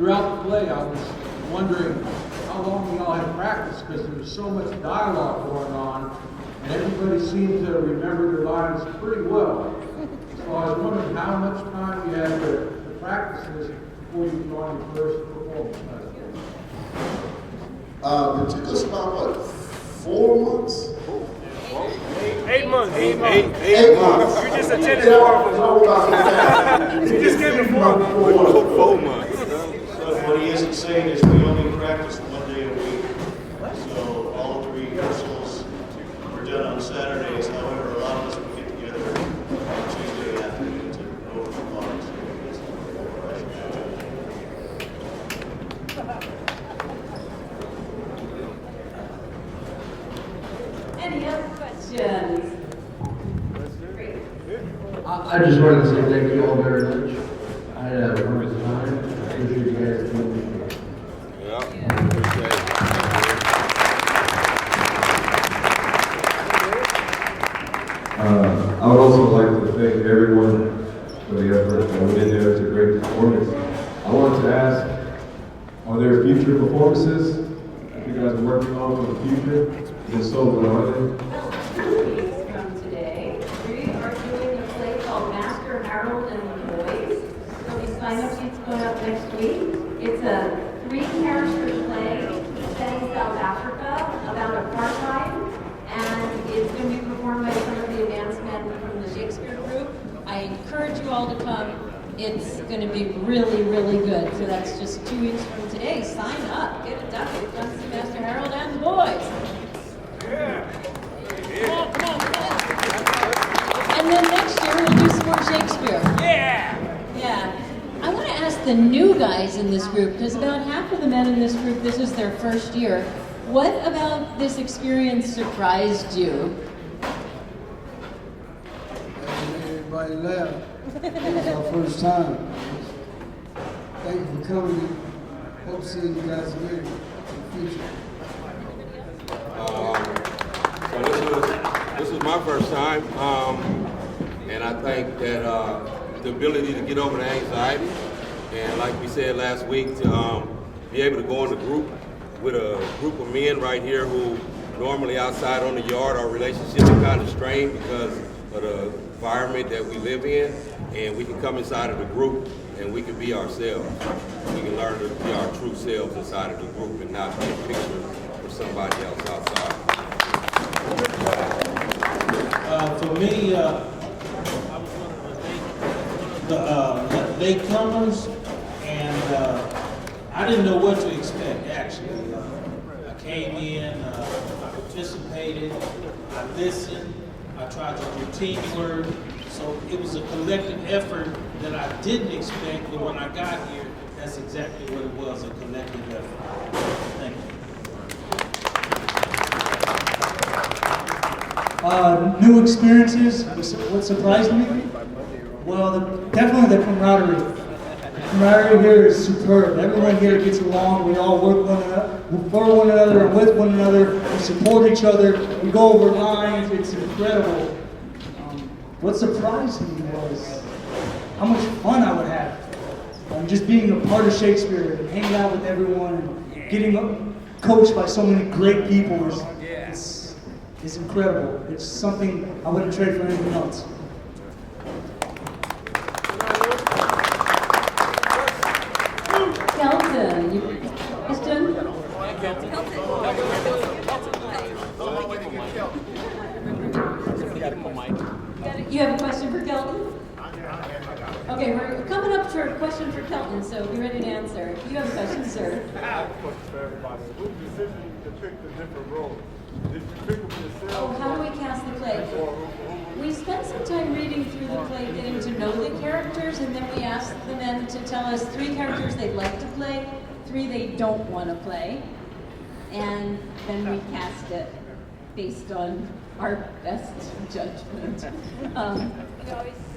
throughout the play, I was wondering how long y'all had practiced because there was so much dialogue going on, and everybody seemed to remember their lines pretty well. So I was wondering how much time you had to practice this before you go on your first performance. It took us about, what, 4 months? 8 months. 8 months. You just attended 4 months. You just came to 4 months. 4 months. So what he isn't saying is we only practice 1 day a week. So all 3 rehearsals were done on Saturdays. However, a lot of us would get together on Tuesday afternoon to go over the lines. Any other questions? Great. I just wanted to say thank you all very much. I had a wonderful time. I appreciate you guys doing this. I would also like to thank everyone for the effort that went in there. It's a great performance. I wanted to ask, are there future performances that you guys are working on for the future? If so, what are they? Well, 2 weeks from today, we are doing a play called Master Harold and the Boys. There'll be sign-up sheets going up next week. It's a 3-character play set in South Africa about apartheid, and it's going to be performed by some of the advanced men from the Shakespeare group. I encourage you all to come. It's going to be really, really good. So that's just 2 weeks from today. Sign up. Get it done. Get done to Master Harold and the Boys. And then next year we'll do some more Shakespeare. Yeah. I want to ask the new guys in this group, because about half of the men in this group, this is their first year. What about this experience surprised you? Everybody laughed. It was our first time. Thank you for coming. Hope seeing you guys again in the future. So this is my first time, and I think that the ability to get over the anxiety, and like we said last week, to be able to go in a group with a group of men right here who normally outside on the yard, our relationships are kind of strained because of the environment that we live in, and we can come inside of the group and we can be ourselves. We can learn to be our true selves inside of the group and not be a picture of somebody else outside. For me, I was one of the latecomers, and I didn't know what to expect, actually. I came in, I participated, I listened, I tried to do teamwork, so it was a collective effort that I didn't expect, but when I got here, that's exactly what it was, a collective effort. Thank you. New experiences. What surprised me? Well, definitely the camaraderie. The camaraderie here is superb. Everyone here gets along. We all work for one another and with one another. We support each other. We go over lines. It's incredible. What surprised me was how much fun I would have. Just being a part of Shakespeare and hanging out with everyone and getting coached by so many great people is incredible. It's something I wouldn't trade for anything else. Kelton, question? You have a question for Kelton? Okay, we're coming up to a question for Kelton, so be ready to answer. You have a question, sir. I have a question for everybody. What decision to pick the different roles? Did you pick them yourself? Oh, how do we cast the play? We spent some time reading through the play, getting to know the characters, and then we asked the men to tell us 3 characters they'd like to play, 3 they don't want to play, and then we cast it based on our best judgment.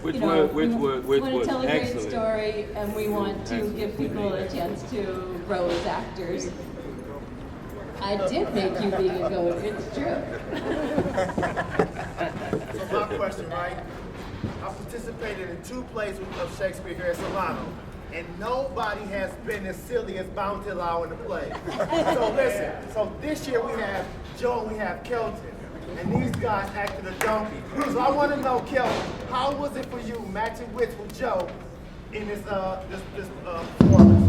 Which we want to was tell a great excellent. story, and we want to give people a chance to grow as actors. I did make you be a goat, it's true. So my question, right? I participated in 2 plays of Shakespeare here at Solano. and nobody has been as silly as Bountilao in the play. So listen, so this year we have Joe and we have Kelton, and these guys acted a donkey. So I want to know, Kelton, how was it for you matching wits with Joe in this performance?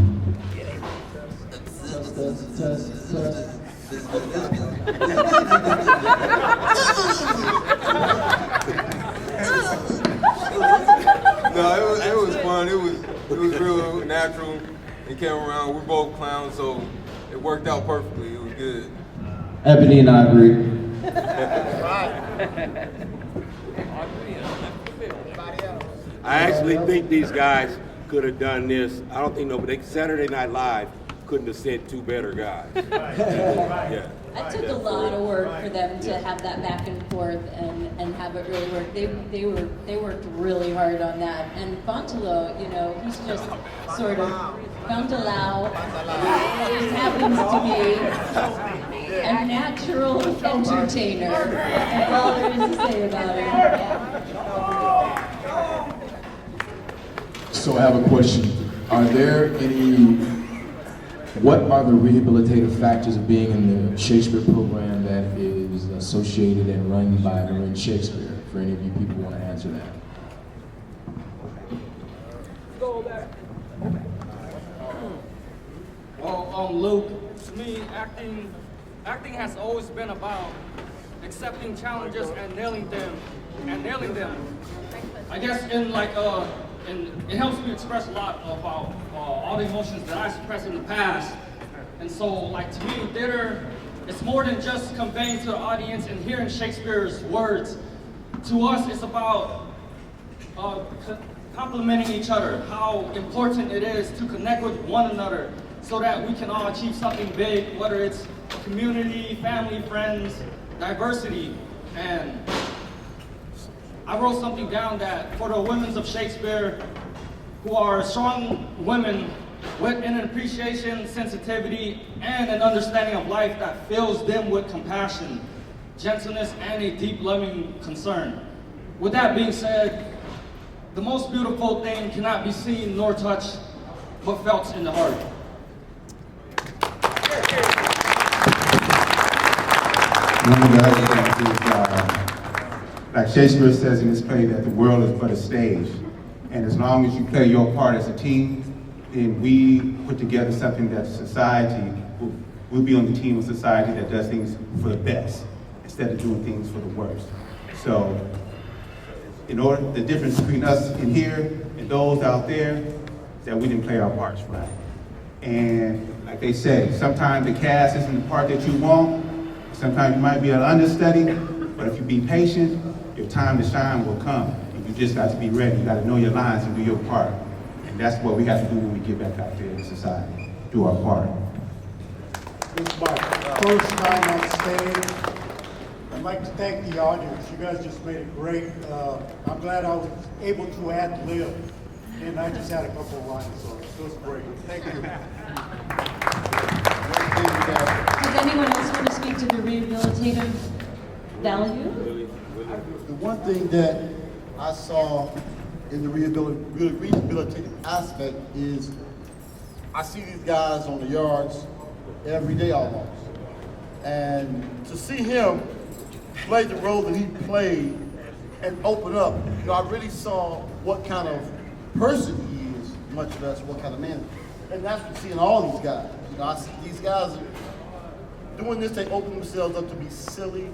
No, it was fun. It was real natural. It came around. We're both clowns, so it worked out perfectly. It was good. Ebony and I agree. I actually think these guys could have done this. I don't think nobody, Saturday Night Live couldn't have sent two better guys. Yeah. It took a lot of work for them to have that back and forth and have it really work. They worked really hard on that. And Bontalo, you know, he's just sort of Bontalo. He happens to be a natural entertainer. That's all there is to say about him. So I have a question. Are there what are the rehabilitative factors of being in the Shakespeare program that is associated and run by Marin Shakespeare? For any of you people who want to answer that. Well, Luke, to me, acting has always been about accepting challenges and nailing them. I guess and it helps me express a lot about all the emotions that I suppressed in the past. And so, like, to me, theater, it's more than just conveying to the audience and hearing Shakespeare's words. To us, it's about complimenting each other, how important it is to connect with one another so that we can all achieve something big, whether it's community, family, friends, diversity. And I wrote something down that for the women of Shakespeare who are strong women with an appreciation, sensitivity, and an understanding of life that fills them with compassion, gentleness, and a deep loving concern. With that being said, the most beautiful thing cannot be seen nor touched, but felt in the heart. One of the other things is, like Shakespeare says in his play, that the world is but a stage. And as long as you play your part as a team, then we put together something that society, we'll be on the team of society that does things for the best, instead of doing things for the worst. So, the difference between us in here and those out there is that we didn't play our parts right. And like they say, sometimes the cast isn't the part that you want. Sometimes you might be an understudy, but if you be patient, your time to shine will come. And you just got to be ready. You got to know your lines and do your part. And that's what we got to do when we get back out there in society. Do our part. This is my first time on stage. I'd like to thank the audience. You guys just made it great. I'm glad I was able to ad-lib. And I just had a couple of lines, so it was great. Thank you. Does anyone else want to speak to the rehabilitative value? The one thing that I saw in the rehabilitative aspect is I see these guys on the yards every day almost. And to see him play the role that he played and open up, I really saw what kind of person he is, much less what kind of man. And that's what you see in all these guys. I see these guys doing this, they open themselves up to be silly,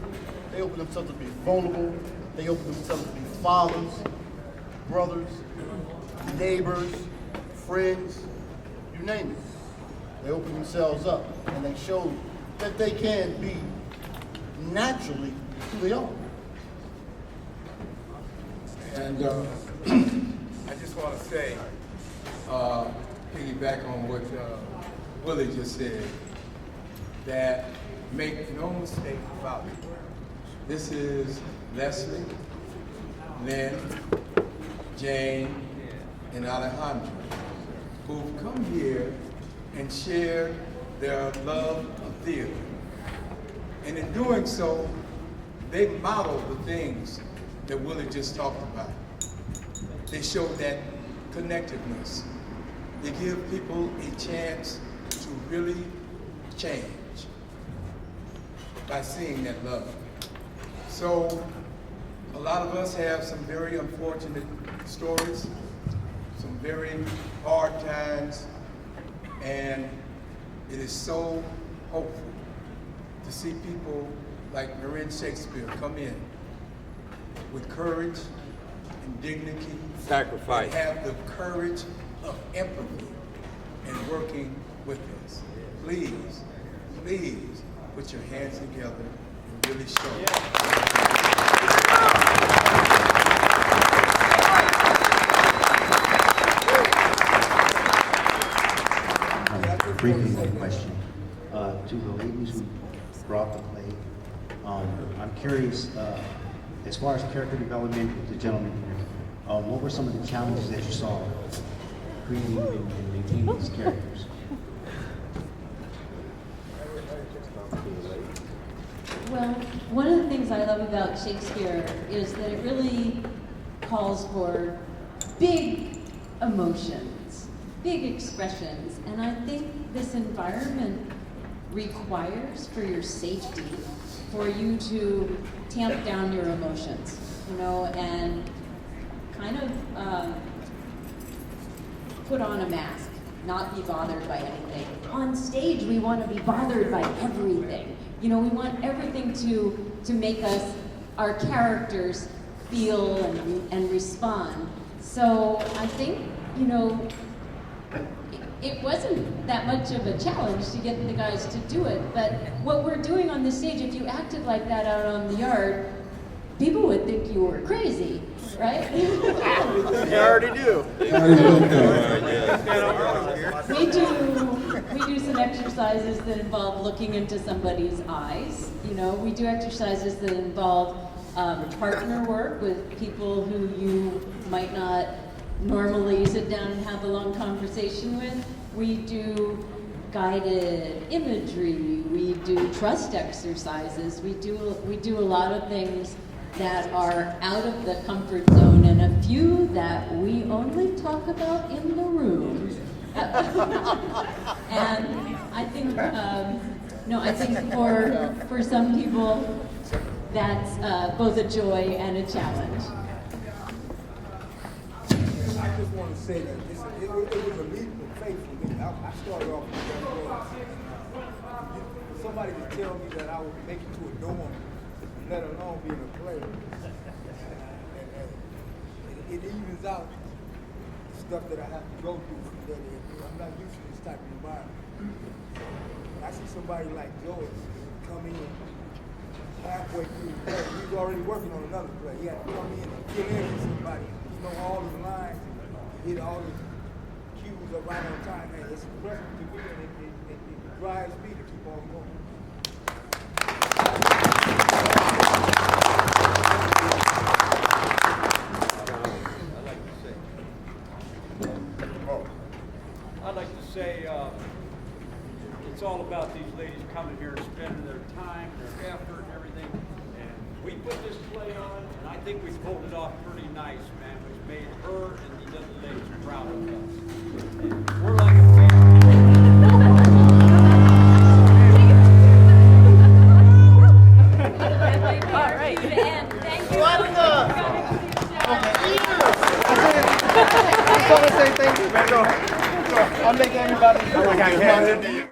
they open themselves to be vulnerable, they open themselves to be fathers, brothers, neighbors, friends, you name it. They open themselves up and they show that they can be naturally who they are. And I just want to say, piggyback on what Willie just said, that make no mistake about it. This is Leslie, Lynn, Jane, and Alejandro, who've come here and shared their love of theater. And in doing so, they modeled the things that Willie just talked about. They showed that connectiveness. They give people a chance to really change by seeing that love. So a lot of us have some very unfortunate stories, some very hard times, and it is so hopeful to see people like Marin Shakespeare come in with courage and dignity, Sacrifice. and have the courage of empathy and working with us. Please, please put your hands together and really show it. Briefly, one question to the ladies who brought the play. I'm curious, as far as character development with the gentleman here, what were some of the challenges that you saw creating and maintaining these characters? Well, one of the things I love about Shakespeare is that it really calls for big emotions, big expressions, and I think this environment requires for your safety for you to tamp down your emotions, you know, and kind of put on a mask, not be bothered by anything. On stage, we want to be bothered by everything. You know, we want everything to make us, our characters, feel and respond. So I think, you know, it wasn't that much of a challenge to get the guys to do it, but what we're doing on the stage, if you acted like that out on the yard, people would think you were crazy, right? They already do. We do some exercises that involve looking into somebody's eyes. You know, we do exercises that involve partner work with people who you might not normally sit down and have a long conversation with. We do guided imagery. We do trust exercises. We do a lot of things that are out of the comfort zone, and a few that we only talk about in the room. And I think, I think for some people, that's both a joy and a challenge. I just want to say that it was a leap of faith for me. I started off with that. Somebody would tell me that I would make it to a dorm, let alone being a player. And it evens out the stuff that I have to go through from day to day. I'm not used to this type of environment. I see somebody like George come in halfway through the play. He was already working on another play. He had to come in and fill in with somebody. You know all his lines, hit all his cues up right on time. Man, it's impressive to me, and it drives me to keep on going. I'd like to say it's all about these ladies coming here and spending their time, their effort, and everything. And we put this play on, and I think we pulled it off pretty nice, man. Which made her and these other ladies proud of us. And we're like a family. All right. And thank you. I just want to say thank you, man. I'll make everybody.